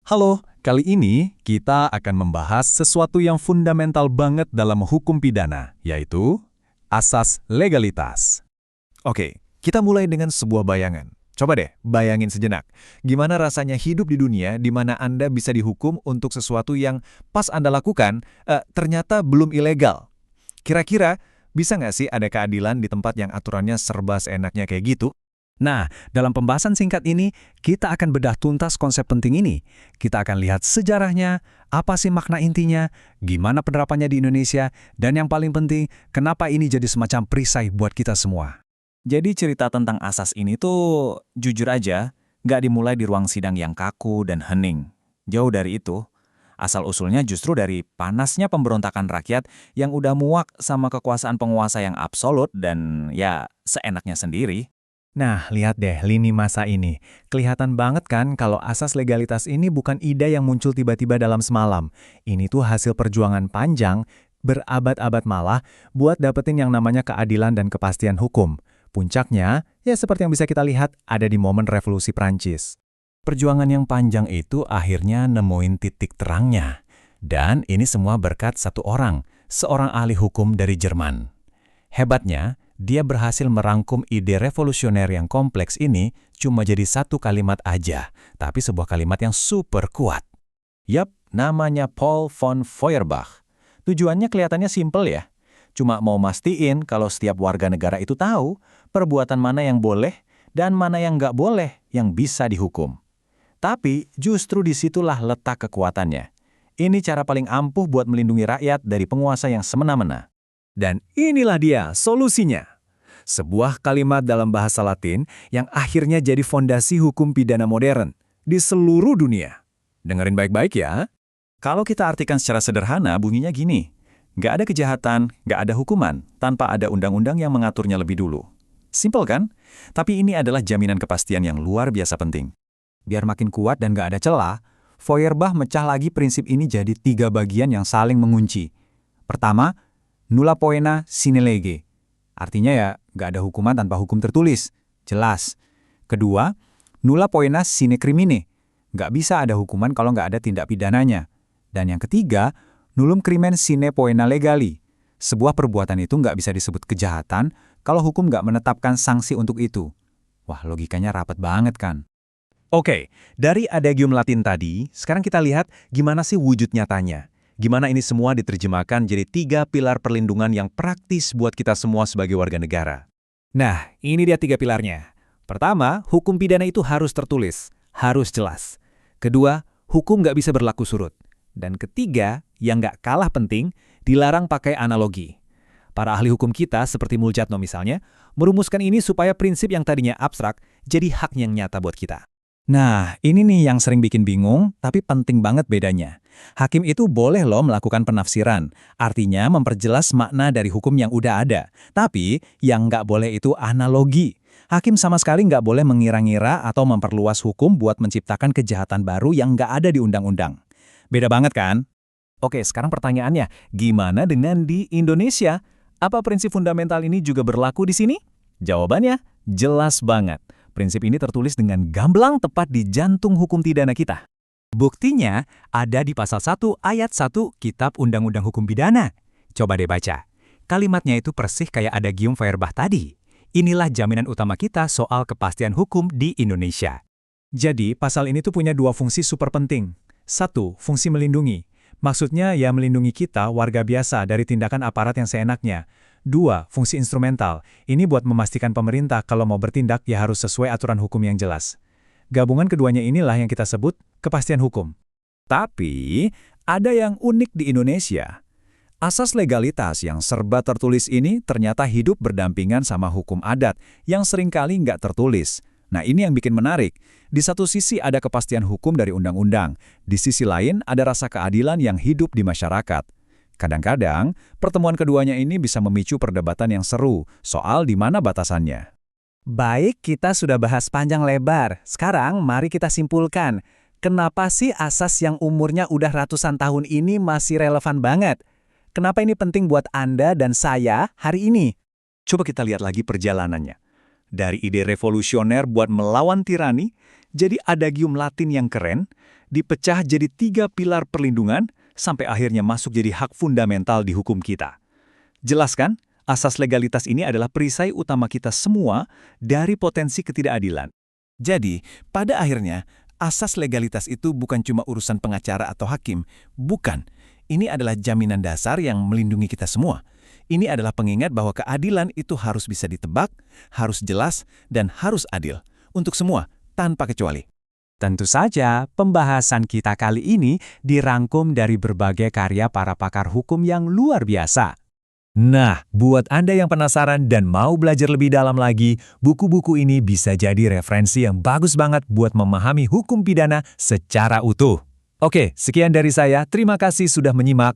Halo, kali ini kita akan membahas sesuatu yang fundamental banget dalam hukum pidana, yaitu asas legalitas. Oke, kita mulai dengan sebuah bayangan. Coba deh, bayangin sejenak. Gimana rasanya hidup di dunia di mana Anda bisa dihukum untuk sesuatu yang pas Anda lakukan, ternyata belum ilegal. Kira-kira, bisa nggak sih ada keadilan di tempat yang aturannya serba seenaknya kayak gitu? Nah, dalam pembahasan singkat ini, kita akan bedah tuntas konsep penting ini. Kita akan lihat sejarahnya, apa sih makna intinya, gimana penerapannya di Indonesia, dan yang paling penting, kenapa ini jadi semacam perisai buat kita semua. Jadi cerita tentang asas ini tuh, jujur aja, nggak dimulai di ruang sidang yang kaku dan hening. Jauh dari itu, asal-usulnya justru dari panasnya pemberontakan rakyat yang udah muak sama kekuasaan penguasa yang absolut dan ya seenaknya sendiri. Nah, lihat deh lini masa ini. Kelihatan banget kan kalau asas legalitas ini bukan ide yang muncul tiba-tiba dalam semalam. Ini tuh hasil perjuangan panjang, berabad-abad malah, buat dapetin yang namanya keadilan dan kepastian hukum. Puncaknya, ya seperti yang bisa kita lihat, ada di momen Revolusi Prancis. Perjuangan yang panjang itu akhirnya nemuin titik terangnya. Dan ini semua berkat satu orang, seorang ahli hukum dari Jerman. Hebatnya, dia berhasil merangkum ide revolusioner yang kompleks ini cuma jadi satu kalimat aja, tapi sebuah kalimat yang super kuat. Yap, namanya Paul von Feuerbach. Tujuannya kelihatannya simpel ya. Cuma mau mastiin kalau setiap warga negara itu tahu perbuatan mana yang boleh dan mana yang nggak boleh yang bisa dihukum. Tapi justru disitulah letak kekuatannya. Ini cara paling ampuh buat melindungi rakyat dari penguasa yang semena-mena. Dan inilah dia solusinya. Sebuah kalimat dalam bahasa Latin yang akhirnya jadi fondasi hukum pidana modern di seluruh dunia. Dengerin baik-baik ya. Kalau kita artikan secara sederhana, bunyinya gini. Nggak ada kejahatan, nggak ada hukuman, tanpa ada undang-undang yang mengaturnya lebih dulu. Simpel kan? Tapi ini adalah jaminan kepastian yang luar biasa penting. Biar makin kuat dan nggak ada celah, Feuerbach mecah lagi prinsip ini jadi 3 bagian yang saling mengunci. Pertama, nulla poena sine lege. Artinya ya, nggak ada hukuman tanpa hukum tertulis. Jelas. Kedua, nulla poena sine crimine. Nggak bisa ada hukuman kalau nggak ada tindak pidananya. Dan yang ketiga, nullum crimen sine poena legali. Sebuah perbuatan itu nggak bisa disebut kejahatan kalau hukum nggak menetapkan sanksi untuk itu. Wah, logikanya rapat banget kan? Oke, dari adagium Latin tadi, sekarang kita lihat gimana sih wujud nyatanya. Gimana ini semua diterjemahkan jadi 3 pilar perlindungan yang praktis buat kita semua sebagai warga negara. Nah, ini dia 3 pilarnya. Pertama, hukum pidana itu harus tertulis, harus jelas. Kedua, hukum nggak bisa berlaku surut. Dan ketiga, yang nggak kalah penting, dilarang pakai analogi. Para ahli hukum kita, seperti Muljatno misalnya, merumuskan ini supaya prinsip yang tadinya abstrak jadi hak yang nyata buat kita. Nah, ini nih yang sering bikin bingung, tapi penting banget bedanya. Hakim itu boleh loh melakukan penafsiran, artinya memperjelas makna dari hukum yang udah ada. Tapi, yang nggak boleh itu analogi. Hakim sama sekali nggak boleh mengira-ngira atau memperluas hukum buat menciptakan kejahatan baru yang nggak ada di undang-undang. Beda banget kan? Oke, sekarang pertanyaannya, gimana dengan di Indonesia? Apa prinsip fundamental ini juga berlaku di sini? Jawabannya, jelas banget. Prinsip ini tertulis dengan gamblang tepat di jantung hukum pidana kita. Buktinya ada di pasal 1 ayat 1 Kitab Undang-Undang Hukum Pidana. Coba deh baca. Kalimatnya itu persis kayak adagium Feuerbach tadi. Inilah jaminan utama kita soal kepastian hukum di Indonesia. Jadi, pasal ini tuh punya 2 fungsi super penting. 1, fungsi melindungi. Maksudnya ya melindungi kita, warga biasa, dari tindakan aparat yang seenaknya. 2, fungsi instrumental. Ini buat memastikan pemerintah kalau mau bertindak ya harus sesuai aturan hukum yang jelas. Gabungan keduanya inilah yang kita sebut kepastian hukum. Tapi, ada yang unik di Indonesia. Asas legalitas yang serba tertulis ini ternyata hidup berdampingan sama hukum adat yang seringkali nggak tertulis. Nah, ini yang bikin menarik. Di satu sisi ada kepastian hukum dari undang-undang, di sisi lain ada rasa keadilan yang hidup di masyarakat. Kadang-kadang, pertemuan keduanya ini bisa memicu perdebatan yang seru soal di mana batasannya. Baik, kita sudah bahas panjang lebar. Sekarang mari kita simpulkan. Kenapa sih asas yang umurnya udah ratusan tahun ini masih relevan banget? Kenapa ini penting buat Anda dan saya hari ini? Coba kita lihat lagi perjalanannya. Dari ide revolusioner buat melawan tirani, jadi adagium Latin yang keren, dipecah jadi 3 pilar perlindungan, sampai akhirnya masuk jadi hak fundamental di hukum kita. Jelas kan? Asas legalitas ini adalah perisai utama kita semua dari potensi ketidakadilan. Jadi, pada akhirnya, asas legalitas itu bukan cuma urusan pengacara atau hakim. Bukan. Ini adalah jaminan dasar yang melindungi kita semua. Ini adalah pengingat bahwa keadilan itu harus bisa ditebak, harus jelas, dan harus adil. Untuk semua, tanpa kecuali. Tentu saja, pembahasan kita kali ini dirangkum dari berbagai karya para pakar hukum yang luar biasa. Nah, buat Anda yang penasaran dan mau belajar lebih dalam lagi, buku-buku ini bisa jadi referensi yang bagus banget buat memahami hukum pidana secara utuh. Oke, sekian dari saya. Terima kasih sudah menyimak.